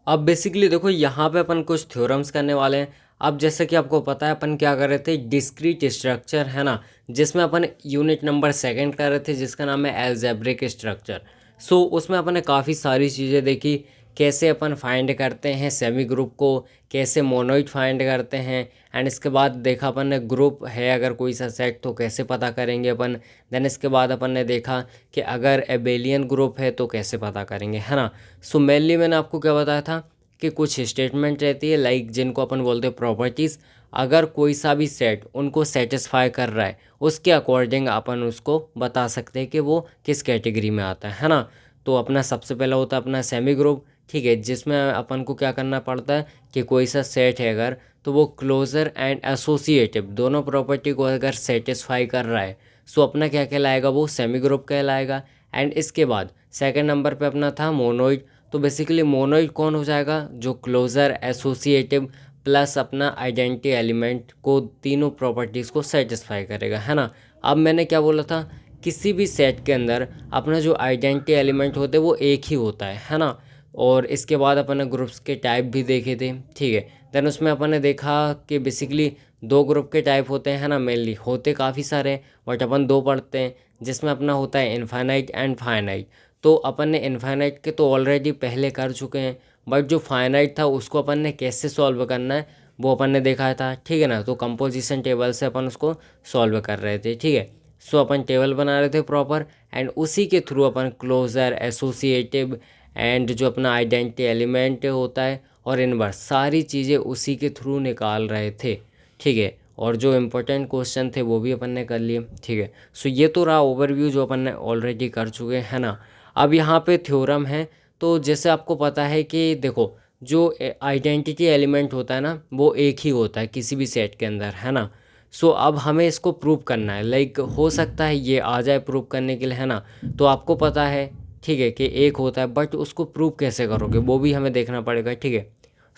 अब बेसिकली देखो यहाँ पे अपन कुछ थ्योरम्स करने वाले हैं। अब जैसे कि आपको पता है अपन क्या कर रहे थे, डिस्क्रीट स्ट्रक्चर है ना, जिसमें अपन यूनिट नंबर सेकंड कर रहे थे जिसका नाम है एल्जेब्रिक स्ट्रक्चर। सो उसमें अपन ने काफ़ी सारी चीज़ें देखी, कैसे अपन फाइंड करते हैं सेमी ग्रुप को, कैसे मोनोइड फाइंड करते हैं, एंड इसके बाद देखा अपन ने ग्रुप है अगर कोई सा सेट तो कैसे पता करेंगे अपन। देन इसके बाद अपन ने देखा कि अगर एबेलियन ग्रुप है तो कैसे पता करेंगे, है ना। सो मेनली मैंने आपको क्या बताया था कि कुछ स्टेटमेंट रहती है लाइक जिनको अपन बोलते हैं प्रॉपर्टीज़। अगर कोई सा भी सेट उनको सेटिस्फाई कर रहा है उसके अकॉर्डिंग अपन उसको बता सकते हैं कि वो किस कैटेगरी में आता है ना। तो अपना सबसे पहला होता है अपना सेमी ग्रुप, ठीक है, जिसमें अपन को क्या करना पड़ता है कि कोई सा सेट है अगर तो वो क्लोजर एंड एसोसिएटिव दोनों प्रॉपर्टी को अगर सेटिस्फाई कर रहा है सो अपना क्या कहलाएगा, वो सेमी ग्रुप कहलाएगा। एंड इसके बाद सेकंड नंबर पे अपना था मोनोइड। तो बेसिकली मोनोइड कौन हो जाएगा, जो क्लोजर एसोसिएटिव प्लस अपना आइडेंटिटी एलिमेंट को तीनों प्रॉपर्टीज़ को सेटिस्फाई करेगा, है ना। अब मैंने क्या बोला था, किसी भी सेट के अंदर अपना जो आइडेंटिटी एलिमेंट होते हैं वो एक ही होता है ना। और इसके बाद अपन ने ग्रुप्स के टाइप भी देखे थे, ठीक है। देन उसमें अपन ने देखा कि बेसिकली दो ग्रुप के टाइप होते हैं, है ना, मेनली होते काफ़ी सारे बट अपन दो पढ़ते हैं, जिसमें अपना होता है इनफाइनाइट एंड फाइनाइट। तो अपन ने इनफाइनाइट के तो ऑलरेडी पहले कर चुके हैं, बट जो फाइनाइट था उसको अपन ने कैसे सॉल्व करना है वो अपन ने देखा था, ठीक है ना। तो कंपोजिशन टेबल से अपन उसको सॉल्व कर रहे थे, ठीक है। सो अपन टेबल बना रहे थे प्रॉपर, एंड उसी के थ्रू अपन क्लोजर एसोसिएटिव एंड जो अपना आइडेंटिटी एलिमेंट होता है और इनवर्स सारी चीज़ें उसी के थ्रू निकाल रहे थे, ठीक है। और जो इम्पोर्टेंट क्वेश्चन थे वो भी अपन ने कर लिए, ठीक है। सो ये तो रहा ओवरव्यू जो अपन ने ऑलरेडी कर चुके हैं ना। अब यहाँ पे थ्योरम है। तो जैसे आपको पता है कि देखो जो आइडेंटिटी एलिमेंट होता है ना वो एक ही होता है किसी भी सेट के अंदर, है ना। सो अब हमें इसको प्रूव करना है, लाइक हो सकता है ये आ जाए प्रूव करने के लिए, है ना। तो आपको पता है, ठीक है, कि एक होता है, बट उसको प्रूव कैसे करोगे वो भी हमें देखना पड़ेगा, ठीक है।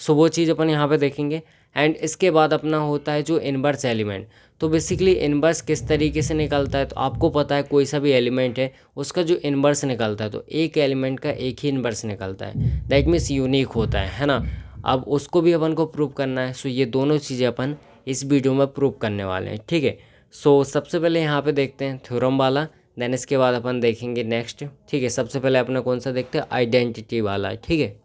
सो वो चीज़ अपन यहाँ पे देखेंगे। एंड इसके बाद अपना होता है जो इनवर्स एलिमेंट। तो बेसिकली इनवर्स किस तरीके से निकलता है, तो आपको पता है कोई सा भी एलिमेंट है उसका जो इनवर्स निकलता है तो एक एलिमेंट का एक ही इनवर्स निकलता है, दैट मीन्स यूनिक होता है ना। अब उसको भी अपन को प्रूव करना है। सो ये दोनों चीज़ें अपन इस वीडियो में प्रूव करने वाले हैं, ठीक है। सो सबसे पहले यहाँ पे देखते हैं थ्योरम वाला, देन इसके बाद अपन देखेंगे नेक्स्ट, ठीक है। सबसे पहले अपना कौन सा देखते हैं, आइडेंटिटी वाला, ठीक है।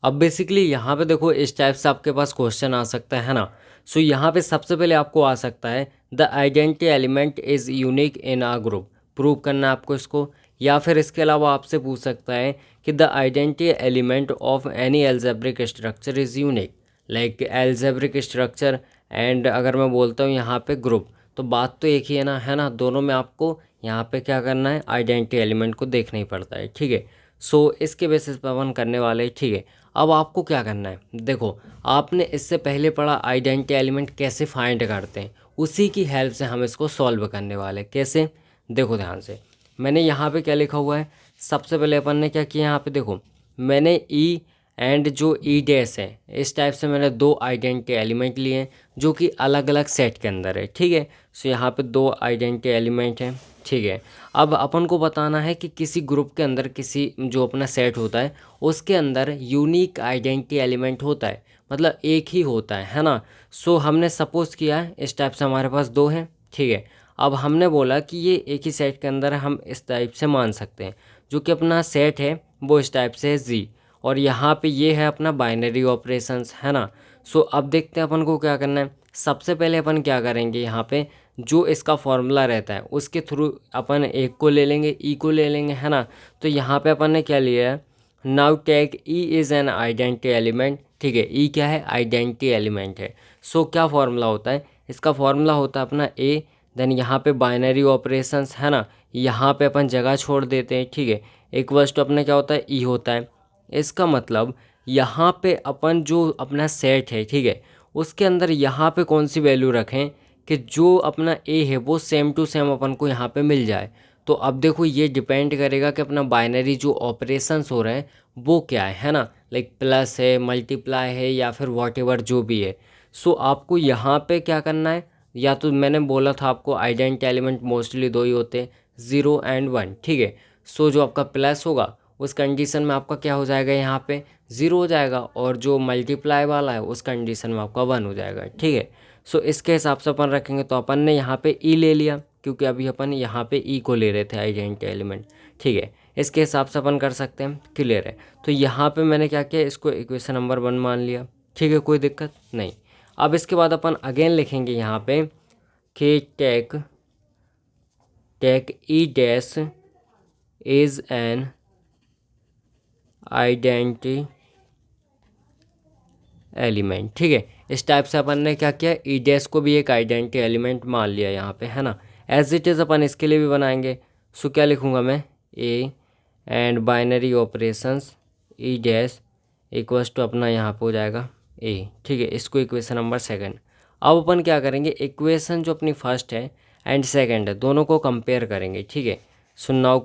अब बेसिकली यहाँ पे देखो इस टाइप से आपके पास क्वेश्चन आ सकता है ना। सो यहाँ पे सबसे पहले आपको आ सकता है the identity element is unique in a group, prove करना है आपको इसको। या फिर इसके अलावा आपसे पूछ सकता है कि the identity element of any algebraic structure is unique, like algebraic structure and अगर मैं बोलता हूँ यहाँ पे ग्रुप, तो बात तो एक ही है ना। दोनों में आपको यहाँ पे क्या करना है, आइडेंटिटी एलिमेंट को देखना ही पड़ता है, ठीक है। सो इसके बेसिस पर अपन करने वाले हैं, ठीक है। अब आपको क्या करना है, देखो आपने इससे पहले पढ़ा आइडेंटिटी एलिमेंट कैसे फाइंड करते हैं, उसी की हेल्प से हम इसको सॉल्व करने वाले हैं। कैसे, देखो ध्यान से, मैंने यहाँ पे क्या लिखा हुआ है। सबसे पहले अपन ने क्या किया, यहाँ पे देखो मैंने ई एंड जो ई डैश है इस टाइप से मैंने दो आइडेंटिटी एलिमेंट लिए हैं जो कि अलग अलग सेट के अंदर है, ठीक है। सो यहाँ पे दो आइडेंटिटी एलिमेंट हैं, ठीक है। अब अपन को बताना है कि किसी ग्रुप के अंदर किसी जो अपना सेट होता है उसके अंदर यूनिक आइडेंटिटी एलिमेंट होता है, मतलब एक ही होता है ना। सो हमने सपोज किया है इस टाइप से हमारे पास दो हैं, ठीक है। अब हमने बोला कि ये एक ही सेट के अंदर हम इस टाइप से मान सकते हैं, जो कि अपना सेट है वो इस टाइप से है जी, और यहाँ पे ये है अपना बाइनरी ऑपरेशंस, है ना। सो अब देखते हैं अपन को क्या करना है। सबसे पहले अपन क्या करेंगे, यहाँ पे जो इसका फॉर्मूला रहता है उसके थ्रू अपन एक को ले लेंगे, ई को ले लेंगे, है ना। तो यहाँ पे अपन ने क्या लिया है, now take e is an identity element, ठीक है। ई क्या है, आइडेंटिटी एलिमेंट है। सो क्या फॉर्मूला होता है, इसका फॉर्मूला होता है अपना ए, देन यहाँ पे बाइनरी ऑपरेशंस, है ना, यहाँ पे अपन जगह छोड़ देते हैं, ठीक है। इक्वल्स टू अपना क्या होता है, ई होता है। इसका मतलब यहाँ पे अपन जो अपना सेट है, ठीक है, उसके अंदर यहाँ पे कौन सी वैल्यू रखें कि जो अपना ए है वो सेम टू सेम अपन को यहाँ पे मिल जाए। तो अब देखो ये डिपेंड करेगा कि अपना बाइनरी जो ऑपरेशंस हो रहे हैं वो क्या है ना, लाइक प्लस है, मल्टीप्लाई है, या फिर वॉट जो भी है। सो आपको यहाँ पे क्या करना है, या तो मैंने बोला था आपको आइडेंटिटी एलिमेंट मोस्टली दो ही होते हैं, 0 और 1, ठीक है। सो जो आपका प्लस होगा उस कंडीशन में आपका क्या हो जाएगा, यहाँ पे ज़ीरो हो जाएगा और जो मल्टीप्लाई वाला है उस कंडीशन में आपका 1 हो जाएगा, ठीक है। सो इसके हिसाब से अपन रखेंगे, तो अपन ने यहाँ पे ई ले लिया क्योंकि अभी अपन यहाँ पे ई को ले रहे थे आइडेंटिटी एलिमेंट, ठीक है। इसके हिसाब से अपन कर सकते हैं, क्लियर है। तो यहाँ पे मैंने क्या किया, इसको इक्वेशन नंबर 1 मान लिया, ठीक है, कोई दिक्कत नहीं। अब इसके बाद अपन अगेन लिखेंगे यहाँ पे कि take e dash is an identity element, ठीक है। इस टाइप से अपन ने क्या किया, ई डैश को भी एक आइडेंटिटी एलिमेंट मान लिया यहाँ पे, है ना। एज इट इज़ अपन इसके लिए भी बनाएंगे। सो क्या लिखूँगा मैं, a and binary operations e dash equals to अपना यहाँ पे हो जाएगा ए, ठीक है। इसको इक्वेशन नंबर 2। अब अपन क्या करेंगे, इक्वेशन जो अपनी फर्स्ट है एंड सेकंड है दोनों को कंपेयर करेंगे, ठीक है। So now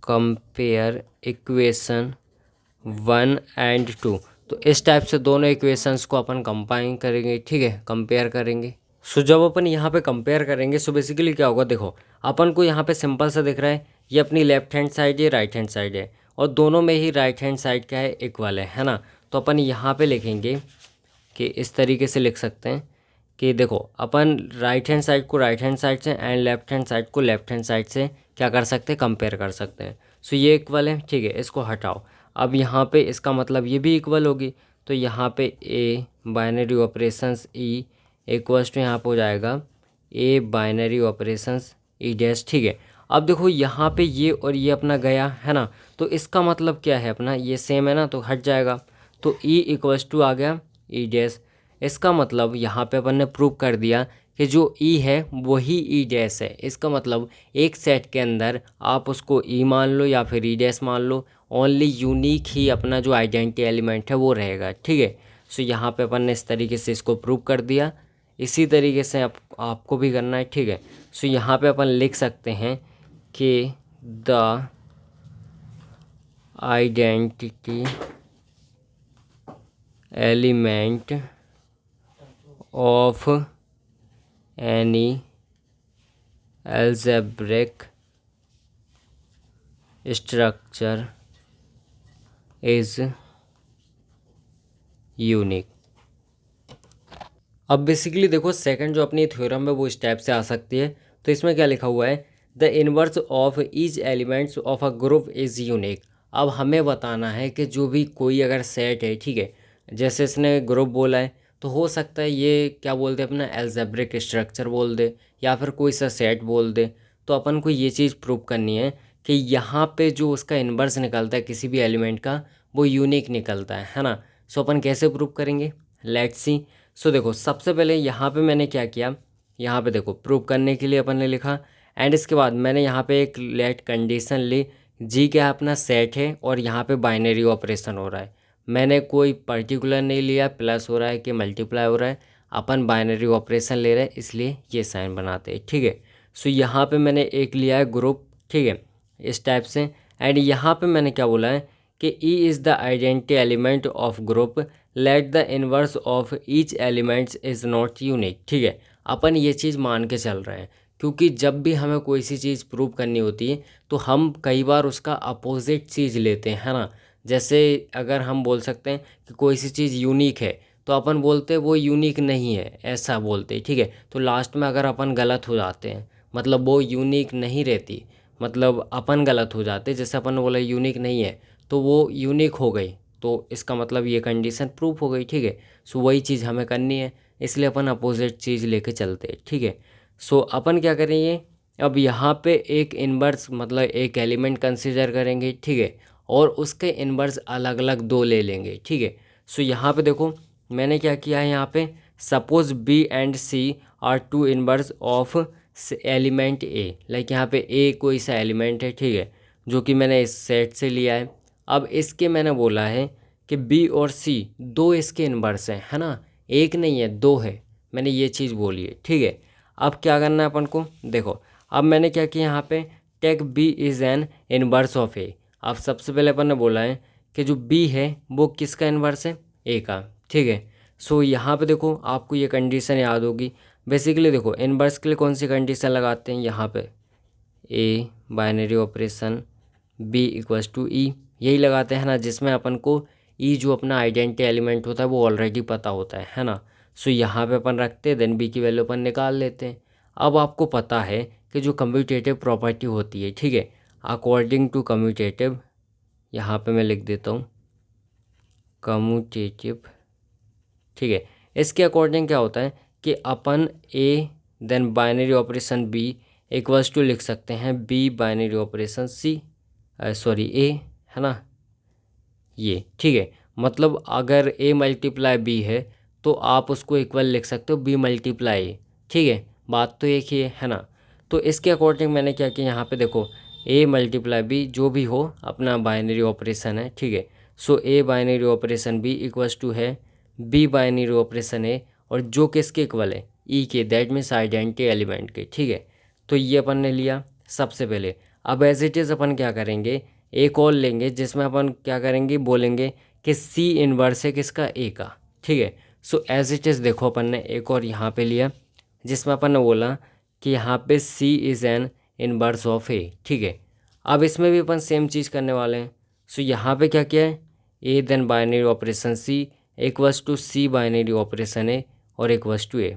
compare equation 1 and 2। तो इस टाइप से दोनों इक्वेशंस को अपन कंबाइन करेंगे, ठीक है, कंपेयर करेंगे। सो जब अपन यहाँ पे कंपेयर करेंगे, सो बेसिकली क्या होगा, देखो अपन को यहाँ पे सिंपल सा दिख रहा है, ये अपनी लेफ्ट हैंड साइड है, राइट हैंड साइड है, और दोनों में ही राइट हैंड साइड क्या है, इक्वल है ना। तो अपन यहाँ पे लिखेंगे कि इस तरीके से लिख सकते हैं कि देखो अपन राइट हैंड साइड को राइट हैंड साइड से एंड लेफ्ट हैंड साइड को लेफ्ट हैंड साइड से क्या कर सकते हैं, कंपेयर कर सकते हैं। सो ये इक्वल है, ठीक है, इसको हटाओ। अब यहाँ पे इसका मतलब ये भी इक्वल होगी, तो यहाँ पे a binary operations e equals to यहाँ पे हो जाएगा a binary operations e dash, ठीक है। अब देखो यहाँ पे ये और ये अपना गया है ना, तो इसका मतलब क्या है, अपना ये सेम है ना, तो हट जाएगा। तो ई इक्वल्स टू आ गया ई डैश। इसका मतलब यहाँ पे अपन ने प्रूव कर दिया कि जो ई है वही ई डैश है। इसका मतलब एक सेट के अंदर आप उसको ई मान लो या फिर ई डैश मान लो, ओनली यूनिक ही अपना जो आइडेंटिटी एलिमेंट है वो रहेगा, ठीक है। सो यहाँ पे अपन ने इस तरीके से इसको प्रूव कर दिया। इसी तरीके से आपको भी करना है, ठीक है। सो यहाँ पे अपन लिख सकते हैं कि the identity element of any algebraic structure is unique. अब बेसिकली देखो सेकंड जो अपनी थ्योरम है वो इस टाइप से आ सकती है। तो इसमें क्या लिखा हुआ है, the inverse of each elements of a group is unique. अब हमें बताना है कि जो भी कोई अगर सेट है, ठीक है, जैसे इसने ग्रुप बोला है, तो हो सकता है ये क्या बोल दे, अपना एल्जेब्रिक स्ट्रक्चर बोल दे या फिर कोई सा सेट बोल दे। तो अपन को ये चीज़ प्रूव करनी है कि यहाँ पे जो उसका इन्वर्स निकलता है किसी भी एलिमेंट का वो यूनिक निकलता है ना। सो अपन कैसे प्रूव करेंगे, लेट्स सी। सो देखो सबसे पहले यहाँ पे मैंने क्या किया, यहाँ पे देखो प्रूव करने के लिए अपन ने लिखा एंड इसके बाद मैंने यहाँ पे एक लेट कंडीशन ली, जी क्या अपना सेट है और यहाँ पे बाइनरी ऑपरेशन हो रहा है। मैंने कोई पर्टिकुलर नहीं लिया, प्लस हो रहा है कि मल्टीप्लाई हो रहा है, अपन बाइनरी ऑपरेशन ले रहे हैं इसलिए ये साइन बनाते हैं, ठीक है। सो यहाँ पे मैंने एक लिया है ग्रुप, ठीक है, इस टाइप से। एंड यहाँ पे मैंने क्या बोला है कि e is the identity element of group, let the inverse of each elements is not unique, ठीक है। अपन ये चीज़ मान के चल रहे हैं क्योंकि जब भी हमें कोई सी चीज़ प्रूव करनी होती है तो हम कई बार उसका अपोजिट चीज़ लेते हैं, है ना। जैसे अगर हम बोल सकते हैं कि कोई सी चीज़ यूनिक है तो अपन बोलते हैं वो यूनिक नहीं है, ऐसा बोलते हैं, ठीक है। तो लास्ट में अगर अपन गलत हो जाते हैं मतलब वो यूनिक नहीं रहती, मतलब अपन गलत हो जाते, जैसे अपन ने बोला यूनिक नहीं है तो वो यूनिक हो गई, तो इसका मतलब ये कंडीशन प्रूफ हो गई, ठीक है। सो वही चीज़ हमें करनी है, इसलिए अपन अपोजिट चीज़ लेके चलते हैं, ठीक है। सो अपन क्या करेंगे, अब यहाँ पे एक इन्वर्स मतलब एक एलिमेंट कंसीडर करेंगे, ठीक है, और उसके इन्वर्स अलग अलग दो ले लेंगे, ठीक है। सो यहाँ पे देखो मैंने क्या किया है, यहाँ पे suppose b and c are two inverse of element a, like यहाँ पे ए कोई सा एलिमेंट है, ठीक है, जो कि मैंने इस सेट से लिया है। अब इसके मैंने बोला है कि बी और सी दो इसके इन्वर्स हैं, है ना, एक नहीं है दो है, मैंने ये चीज़ बोली है, ठीक है। अब क्या करना है अपन को, देखो अब मैंने क्या किया यहाँ पे, take b is an inverse of a. अब सबसे पहले अपन ने बोला है कि जो बी है वो किसका इन्वर्स है, ए का, ठीक है। सो यहाँ पे देखो आपको ये कंडीशन याद होगी। बेसिकली देखो इन्वर्स के लिए कौन सी कंडीशन लगाते हैं, यहाँ पे a binary operation b equals to e, यही लगाते हैं ना, जिसमें अपन को ई जो अपना आइडेंटिटी एलिमेंट होता है वो ऑलरेडी पता होता है ना। सो यहाँ पे अपन रखते हैं, देन बी की वैल्यू अपन निकाल लेते हैं। अब आपको पता है कि जो कम्यूटेटिव प्रॉपर्टी होती है, ठीक है, अकॉर्डिंग टू कम्यूटेटिव, यहाँ पे मैं लिख देता हूँ कम्यूटेटिव, ठीक है, इसके अकॉर्डिंग क्या होता है कि अपन a then binary operation b equals to लिख सकते हैं b binary operation c, sorry a, है ना, ये ठीक है। मतलब अगर ए मल्टीप्लाई बी है तो आप उसको इक्वल लिख सकते हो बी मल्टीप्लाई ए, ठीक है, बात तो एक ही है ना। तो इसके अकॉर्डिंग मैंने क्या किया, यहाँ पे देखो ए मल्टीप्लाई बी जो भी हो अपना बाइनरी ऑपरेशन है, ठीक है। So a binary operation b equals to है बी बाइनरी ऑपरेशन ए, और जो किसके इक्वल है ई के, दैट मीन्स आइडेंटिटी एलिमेंट के, ठीक है। तो ये अपन ने लिया सबसे पहले। अब एज इट इज़ अपन क्या करेंगे, एक और लेंगे जिसमें अपन क्या करेंगे, बोलेंगे कि सी इनवर्स है किसका, ए का, ठीक है। सो एज इट इज़ देखो अपन ने एक और यहाँ पे लिया जिसमें अपन ने बोला कि यहाँ पे सी इज़ एन इनवर्स ऑफ ए, ठीक है। अब इसमें भी अपन सेम चीज़ करने वाले हैं। सो यहाँ पे क्या किया है, a then binary operation c equals to c binary operation a और इक्वल्स टू ए,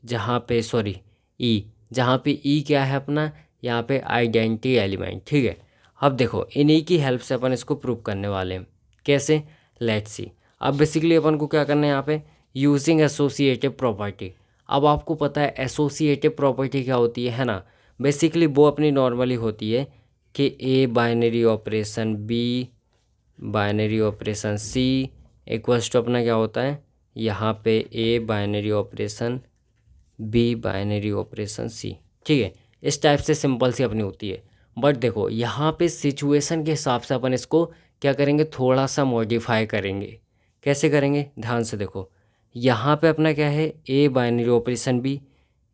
जहाँ पे सॉरी ई, जहाँ पे ई क्या है अपना, यहाँ पे आइडेंटिटी एलिमेंट, ठीक है। अब देखो इन्हीं की हेल्प से अपन इसको प्रूव करने वाले हैं, कैसे, लेट्स सी। अब बेसिकली अपन को क्या करना है यहाँ पे, यूजिंग एसोसिएटिव प्रॉपर्टी। अब आपको पता है एसोसिएटिव प्रॉपर्टी क्या होती है ना, बेसिकली वो अपनी नॉर्मली होती है कि a binary operation b binary operation c equals to अपना क्या होता है, यहाँ पे a binary operation b binary operation c, ठीक है। इस टाइप से सिंपल सी अपनी होती है। बट देखो यहाँ पे सिचुएशन के हिसाब से अपन इसको क्या करेंगे, थोड़ा सा मॉडिफाई करेंगे। कैसे करेंगे, ध्यान से देखो, यहाँ पे अपना क्या है, a binary operation b,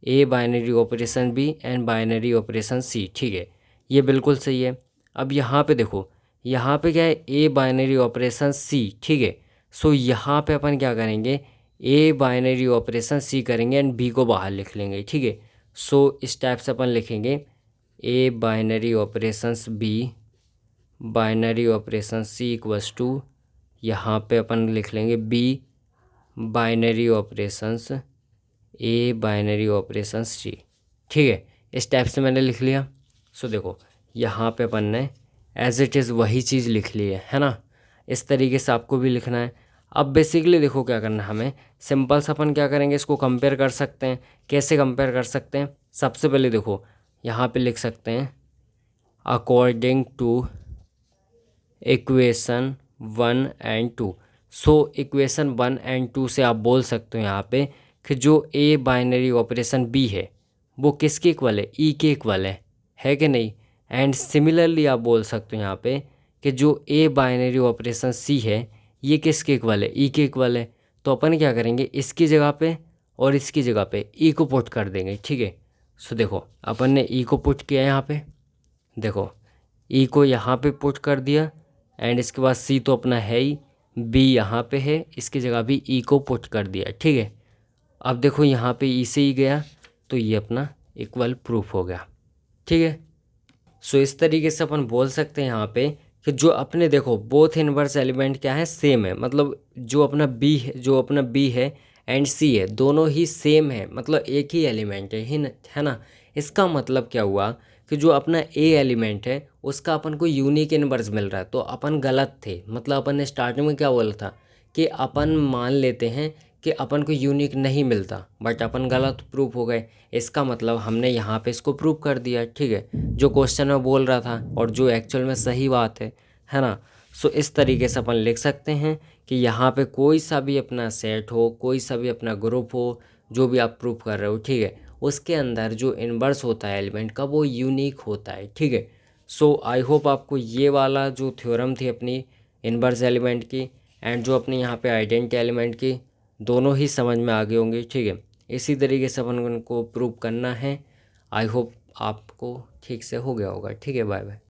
a binary operation b and binary operation c, ठीक है, ये बिल्कुल सही है। अब यहाँ पे देखो, यहाँ पे क्या है, ए बाइनरी ऑपरेशन सी, ठीक है। सो यहाँ पे अपन क्या करेंगे, ए बाइनरी ऑपरेशन सी करेंगे एंड बी को बाहर लिख लेंगे, ठीक है। सो इस टाइप से अपन लिखेंगे a binary operations b binary operation c equals to, यहाँ पे अपन लिख लेंगे b binary operations a binary operations c, ठीक है। इस टाइप से मैंने लिख लिया। सो देखो यहाँ पे अपन ने एज इट इज़ वही चीज़ लिख ली है ना। इस तरीके से आपको भी लिखना है। अब बेसिकली देखो क्या करना है हमें, सिंपल सा अपन क्या करेंगे, इसको कंपेयर कर सकते हैं। कैसे कंपेयर कर सकते हैं, सबसे पहले देखो यहाँ पे लिख सकते हैं according to equation 1 and 2। So equation 1 and 2 से आप बोल सकते हो यहाँ पे कि जो ए बाइनरी ऑपरेशन बी है वो किसके इक्वल है, ई के इक्वल है कि नहीं। एंड सिमिलरली आप बोल सकते हो यहाँ पे कि जो ए बाइनरी ऑपरेशन सी है ये किसके इक्वल है, ई के इक्वल है। तो अपन क्या करेंगे, इसकी जगह पे और इसकी जगह पे ई को पुट कर देंगे, ठीक है। सो देखो अपन ने ई को पुट किया यहाँ पे, देखो ई को यहाँ पे पुट कर दिया एंड इसके बाद सी तो अपना है ही, बी यहाँ पे है, इसकी जगह भी ई को पुट कर दिया, ठीक है। अब देखो यहाँ पे ई से ही गया तो ये अपना इक्वल प्रूफ हो गया, ठीक है। सो इस तरीके से अपन बोल सकते हैं यहाँ पे कि जो अपने देखो बोथ इनवर्स एलिमेंट क्या है, सेम है। मतलब जो अपना बी है एंड सी है दोनों ही सेम है, मतलब एक ही एलिमेंट है ना। इसका मतलब क्या हुआ कि जो अपना ए एलिमेंट है उसका अपन को यूनिक इनवर्स मिल रहा है। तो अपन गलत थे, मतलब अपन ने स्टार्टिंग में क्या बोला था कि अपन मान लेते हैं कि अपन को यूनिक नहीं मिलता, बट अपन गलत प्रूफ हो गए। इसका मतलब हमने यहाँ पे इसको प्रूव कर दिया, ठीक है, जो क्वेश्चन में बोल रहा था और जो एक्चुअल में सही बात है ना। सो इस तरीके से अपन लिख सकते हैं कि यहाँ पे कोई सा भी अपना सेट हो, कोई सा भी अपना ग्रुप हो, जो भी आप प्रूफ कर रहे हो, ठीक है, उसके अंदर जो इनवर्स होता है एलिमेंट का वो यूनिक होता है, ठीक है। सो आई होप आपको ये वाला जो थ्योरम थी अपनी इनवर्स एलिमेंट की एंड जो अपने यहाँ पे आइडेंटिटी एलिमेंट की, दोनों ही समझ में आ गए होंगे, ठीक है। इसी तरीके से अपन को प्रूव करना है। आई होप आपको ठीक से हो गया होगा, ठीक है। Bye bye.